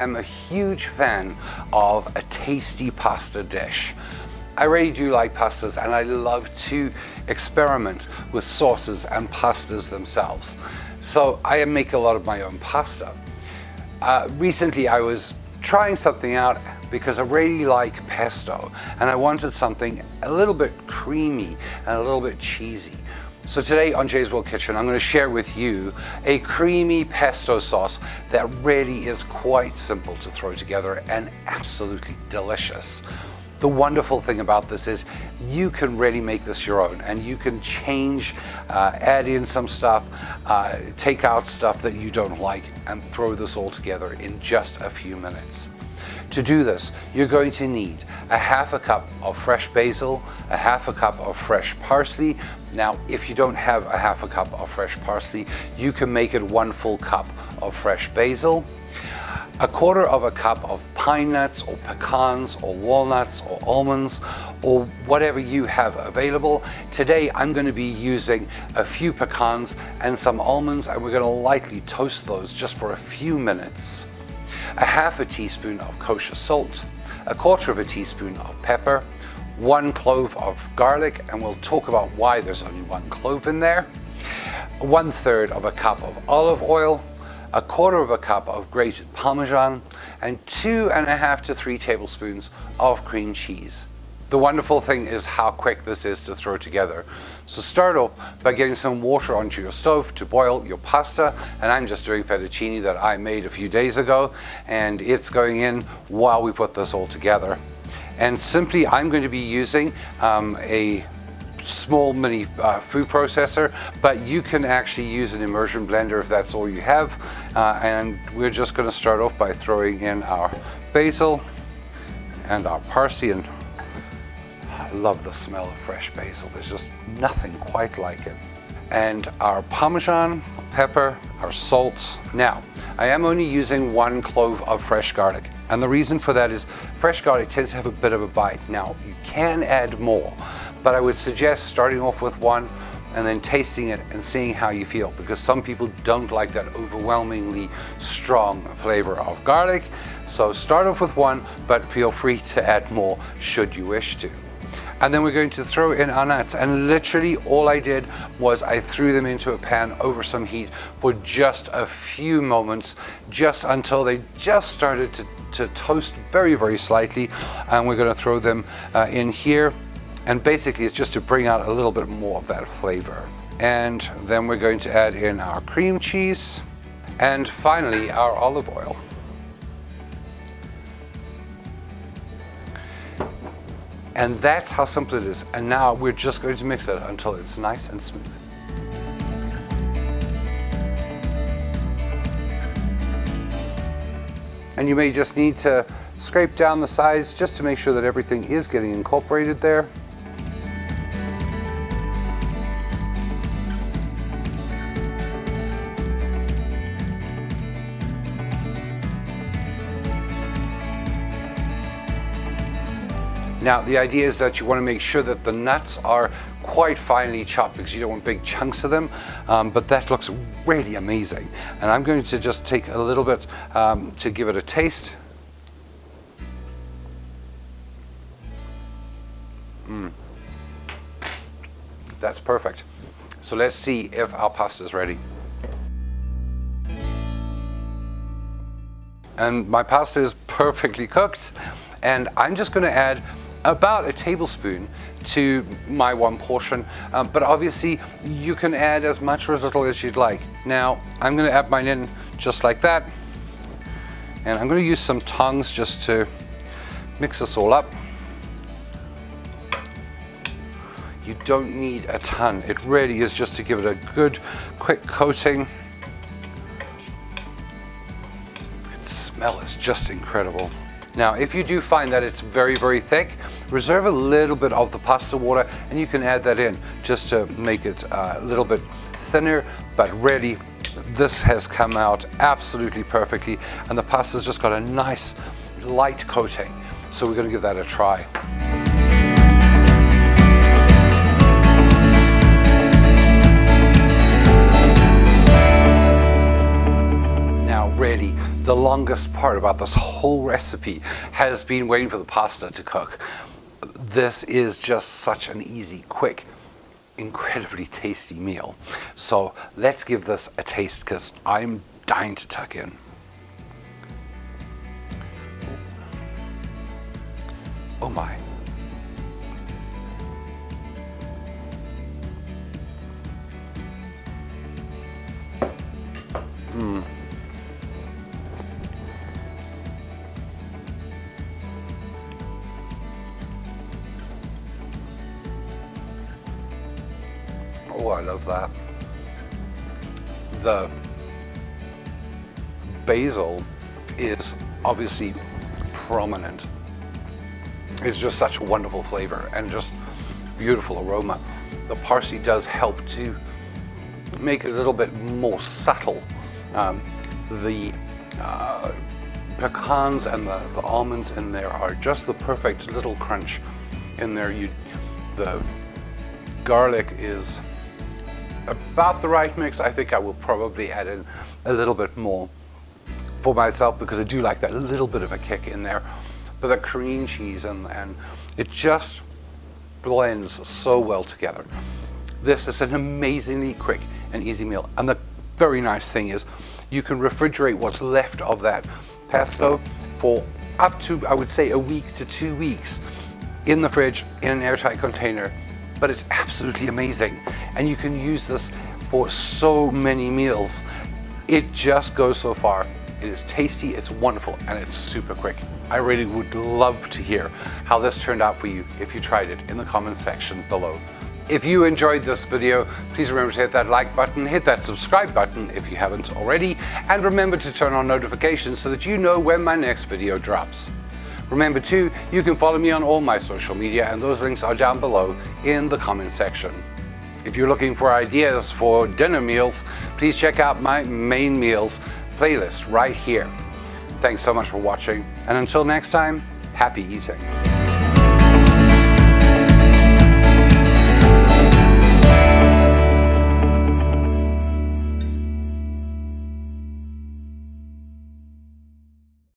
am a huge fan of a tasty pasta dish. I really do like pastas, and I love to experiment with sauces and pastas themselves. So I make a lot of my own pasta. Recently I was trying something out because I really like pesto, and I wanted something a little bit creamy and a little bit cheesy. So today on Jay's World Kitchen, I'm going to share with you a creamy pesto sauce that really is quite simple to throw together and absolutely delicious. The wonderful thing about this is you can really make this your own, and you can change, add in some stuff, take out stuff that you don't like, and throw this all together in just a few minutes. To do this, you're going to need a half a cup of fresh basil, a half a cup of fresh parsley. Now, if you don't have a half a cup of fresh parsley, you can make it 1 full cup of fresh basil, a quarter of a cup of pine nuts or pecans or walnuts or almonds or whatever you have available. Today I'm going to be using a few pecans and some almonds, and we're going to lightly toast those just for a few minutes. A half a teaspoon of kosher salt, a quarter of a teaspoon of pepper, 1 clove of garlic, and we'll talk about why there's only 1 clove in there, 1/3 of a cup of olive oil, a quarter of a cup of grated Parmesan, and 2.5 to 3 tablespoons of cream cheese. The wonderful thing is how quick this is to throw together. So start off by getting some water onto your stove to boil your pasta, and I'm just doing fettuccine that I made a few days ago, and it's going in while we put this all together. And simply I'm going to be using a small mini food processor, but you can actually use an immersion blender if that's all you have. And we're just going to start off by throwing in our basil and our parsley, and I love the smell of fresh basil. There's just nothing quite like it. And our Parmesan, pepper, our salt. Now, I am only using 1 clove of fresh garlic, and the reason for that is fresh garlic tends to have a bit of a bite. Now, you can add more, but I would suggest starting off with 1 and then tasting it and seeing how you feel, because some people don't like that overwhelmingly strong flavor of garlic. So start off with 1, but feel free to add more should you wish to. And then we're going to throw in our nuts, and literally all I did was I threw them into a pan over some heat for just a few moments, just until they just started to toast very, very slightly. And we're going to throw them in here, and basically it's just to bring out a little bit more of that flavor. And then we're going to add in our cream cheese, and finally our olive oil. And that's how simple it is. And now we're just going to mix it until it's nice and smooth. And you may just need to scrape down the sides just to make sure that everything is getting incorporated there. Now, the idea is that you want to make sure that the nuts are quite finely chopped, because you don't want big chunks of them, but that looks really amazing. And I'm going to just take a little bit to give it a taste. That's perfect. So let's see if our pasta is ready. And my pasta is perfectly cooked, and I'm just going to add about a tablespoon to my 1 portion, but obviously you can add as much or as little as you'd like. Now I'm going to add mine in just like that, and I'm going to use some tongs just to mix this all up. You don't need a ton. It really is just to give it a good quick coating. The smell is just incredible. Now, if you do find that it's very, very thick, reserve a little bit of the pasta water, and you can add that in just to make it a little bit thinner. But really, this has come out absolutely perfectly, and the pasta's just got a nice light coating. So we're going to give that a try. Now, really, the longest part about this whole recipe has been waiting for the pasta to cook. This is just such an easy, quick, incredibly tasty meal. So let's give this a taste because I'm dying to tuck in. Oh my. Oh, I love that. The basil is obviously prominent. It's just such a wonderful flavor and just beautiful aroma. The parsley does help to make it a little bit more subtle. The pecans and the almonds in there are just the perfect little crunch in there. The garlic is about the right mix. I think I will probably add in a little bit more for myself because I do like that little bit of a kick in there. But the cream cheese and it just blends so well together. This is an amazingly quick and easy meal. And the very nice thing is you can refrigerate what's left of that pesto for up to, I would say, a week to 2 weeks in the fridge in an airtight container. But it's absolutely amazing. And you can use this for so many meals. It just goes so far. It is tasty, it's wonderful, and it's super quick. I really would love to hear how this turned out for you if you tried it in the comment section below. If you enjoyed this video, please remember to hit that like button, hit that subscribe button if you haven't already, and remember to turn on notifications so that you know when my next video drops. Remember too, you can follow me on all my social media and those links are down below in the comment section. If you're looking for ideas for dinner meals, please check out my main meals playlist right here. Thanks so much for watching, and until next time, happy eating.